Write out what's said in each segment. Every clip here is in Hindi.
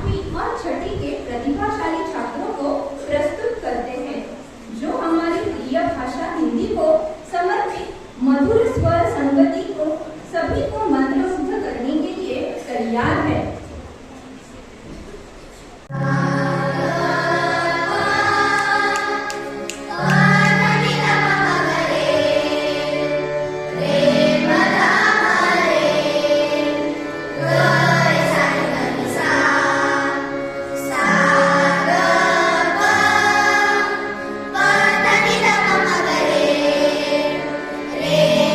पांचवी और छठी के प्रतिभाशाली छात्रों को प्रस्तुत करते हैं, जो हमारी प्रिय भाषा हिंदी को समर्पित मधुर स्वर संगति को सभी को मंत्रमुग्ध करने के लिए तैयार है। रे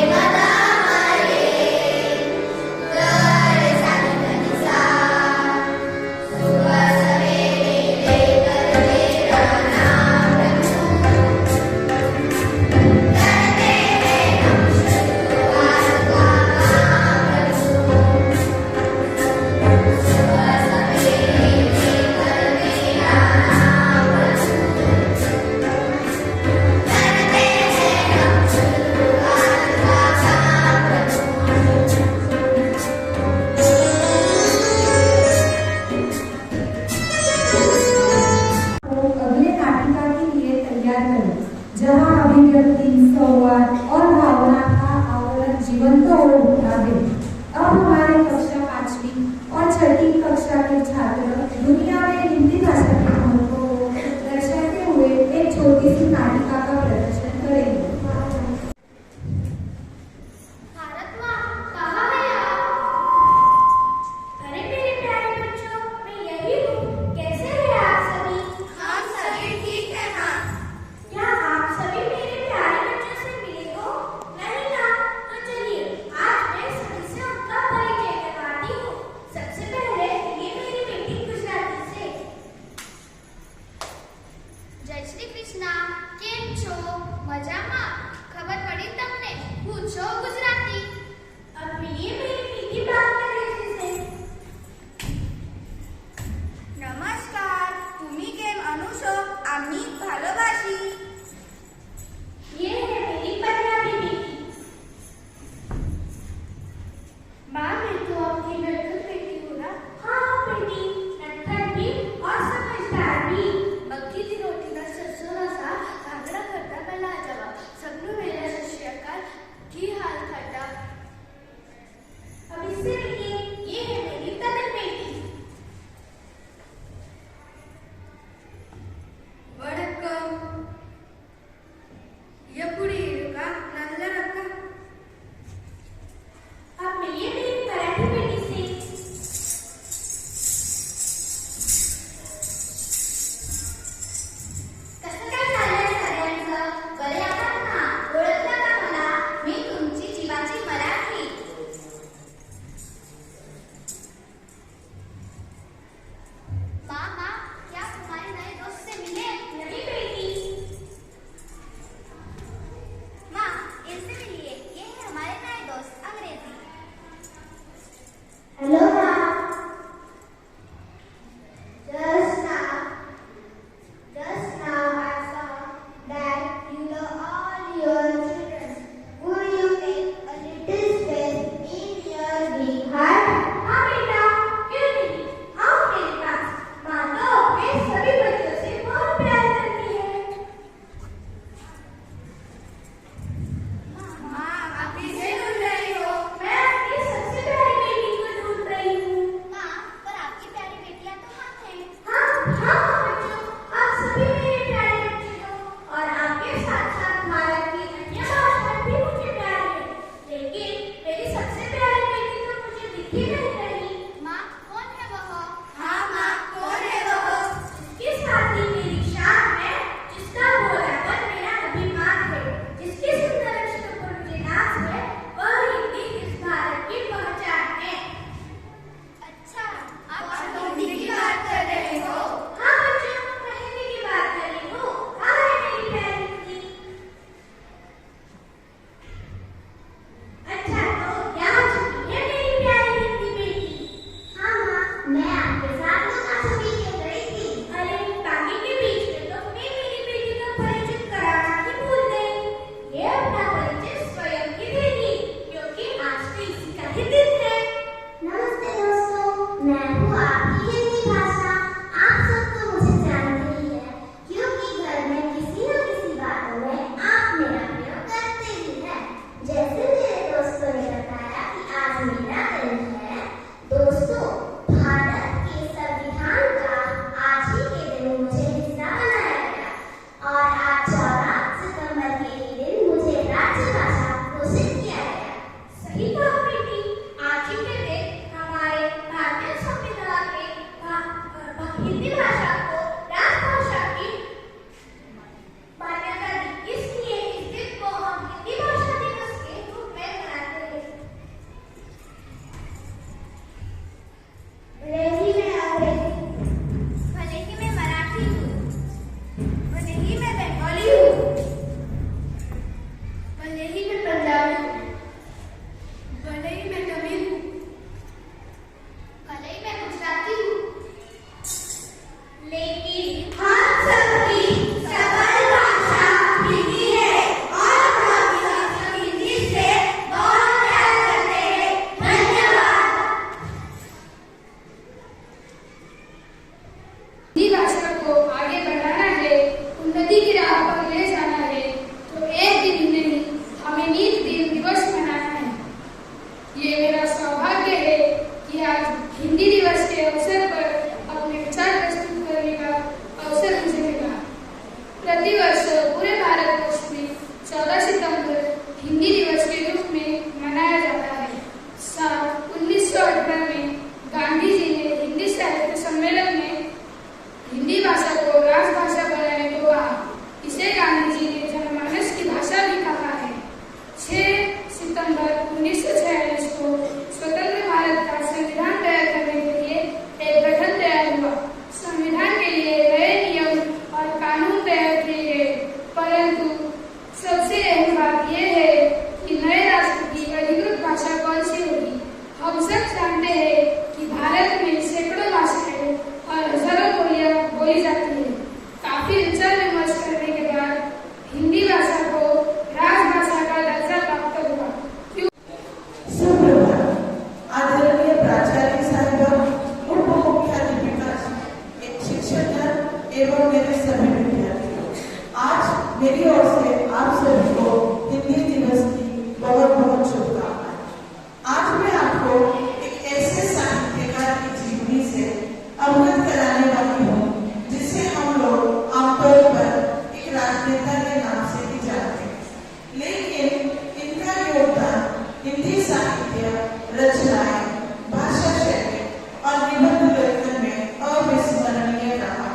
हिंदी साहित्य रचनाएं, भाषा शैली और निबंध लेखन में अविस्मरणीय रहा।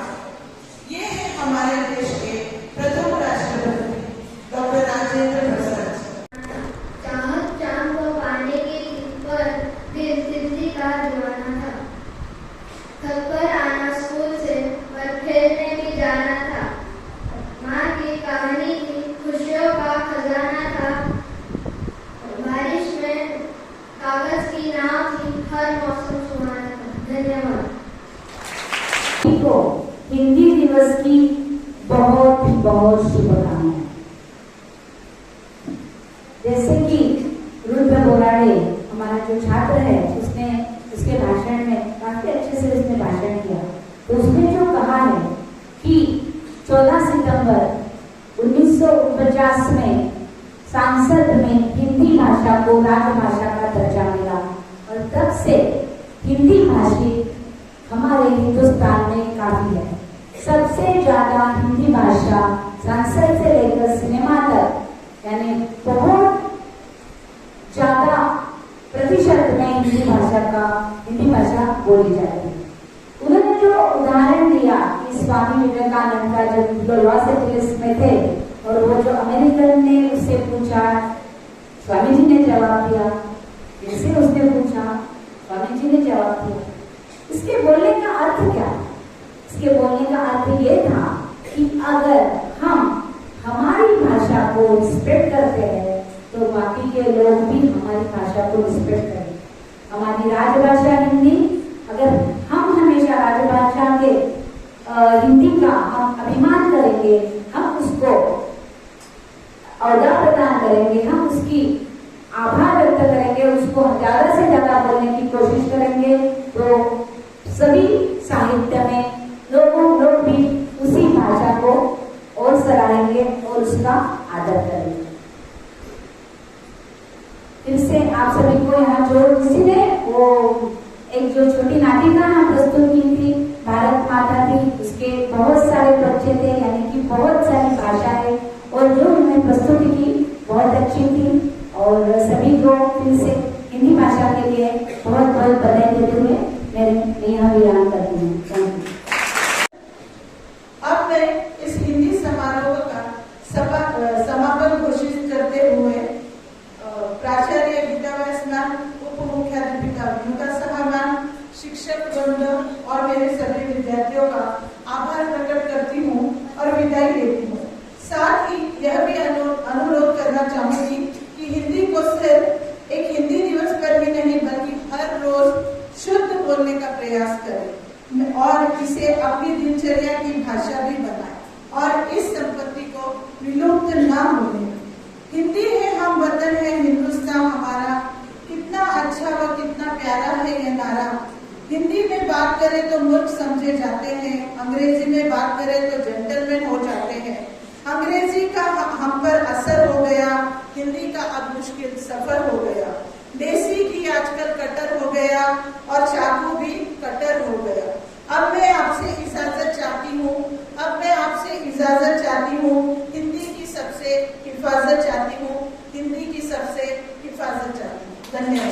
ये है हमारे देश के प्रथम राष्ट्रपति डॉक्टर राजेंद्र प्रसाद जी। चांद को पाने के पर फिर तितली का दीवाना था। थक कर आना स्कूल से और खेलने भी जाना था। माँ की कहानी थी, खुशियों का खजाना था। बारिश में कागज की नाव थी, हर मौसम सुहाना था। धन्यवाद। को हिंदी दिवस की बहुत बहुत शुभकामनाएं। जैसे कि रुद्र बोराड़े हमारा जो छात्र है, उसने उसके भाषण में काफी अच्छे से उसने भाषण किया। तो उसने जो कहा है कि 14 सितंबर 1949 में संसद में हिंदी भाषा को राजभाषा का दर्जा मिला और तब से हिंदी भाषी हमारे हिंदुस्तान में काफी है। सबसे ज्यादा हिंदी भाषा संसद से लेकर सिनेमा तक, यानी बहुत ज्यादा प्रतिशत में हिंदी भाषा बोली जाती है। उन्होंने जो उदाहरण दिया कि स्वामी विवेकानंद का जब लॉस एंजलिस में थे और वो जो अमेरिकन ने उससे पूछा, स्वामी जी ने जवाब दिया, जैसे उसने पूछा स्वामी जी ने जवाब दिया। इसके बोलने का अर्थ क्या? इसके बोलने का अर्थ ये था कि अगर हम हमारी भाषा को रिस्पेक्ट करते हैं तो बाकी के लोग भी हमारी भाषा को रिस्पेक्ट करें। हमारी राजभाषा हिंदी, अगर हम हमेशा राजभाषा के हिंदी का हम अभिमान करेंगे, हम उसको औदा प्रदान करेंगे, हम उसकी आभार व्यक्त करेंगे, उसको ज्यादा से ज्यादा बोलने की कोशिश करेंगे, तो सभी साहित्य में लोग भी उसी भाषा को और सराहेंगे और उसका आदर करेंगे। फिर से आप सभी को यहाँ जो किसी ने वो एक जो छोटी नाटिका प्रस्तुत की थी, भारत माता थी, उसके बहुत सारे बच्चे थे, यानी कि बहुत सारी भाषाएं, और जो उन्होंने प्रस्तुति की बहुत अच्छी थी। और सभी को फिर से हिंदी भाषा के लिए बहुत बहुत बधाई देते हुए मैं यहाँ विराम करती हूँ। Thank you. अब मैं इस हिंदी समारोह का समापन घोषित करते हुए प्राचार्य गीता वैष्णव, उप मुख्याध्यापिका विनुता सहामान, शिक्षक वृंद और मेरे सभी विद्यार्थियों का आभार प्रकट करती हूँ और विदाई लेती हूँ। साथ ही यह भी अनुरोध करना चाहूंगी कि हिंदी को सिर्फ एक हिंदी दिवस पर ही नहीं बल्कि हर रोज शुद्ध बोलने का प्रयास करें और इसे अपनी दिनचर्या की भाषा भी बनाए और इस संपत्ति को विलुप्त ना होने। हिंदी है हम वतन है हिंदुस्तान हमारा, कितना अच्छा व कितना प्यारा है ये नारा। हिंदी में बात करें तो मूर्ख समझे जाते हैं, अंग्रेजी में बात करें तो जेंटलमैन हो जाते हैं। अंग्रेजी का हम पर असर हो गया, हिंदी का अब मुश्किल सफर हो गया। देसी घी आजकल कटर हो गया और चाकू भी कटर हो गया। अब मैं आपसे इजाजत चाहती हूँ, हिंदी की सबसे हिफाजत चाहती हूँ, हिंदी की सबसे हिफाजत चाहती हूँ। धन्यवाद।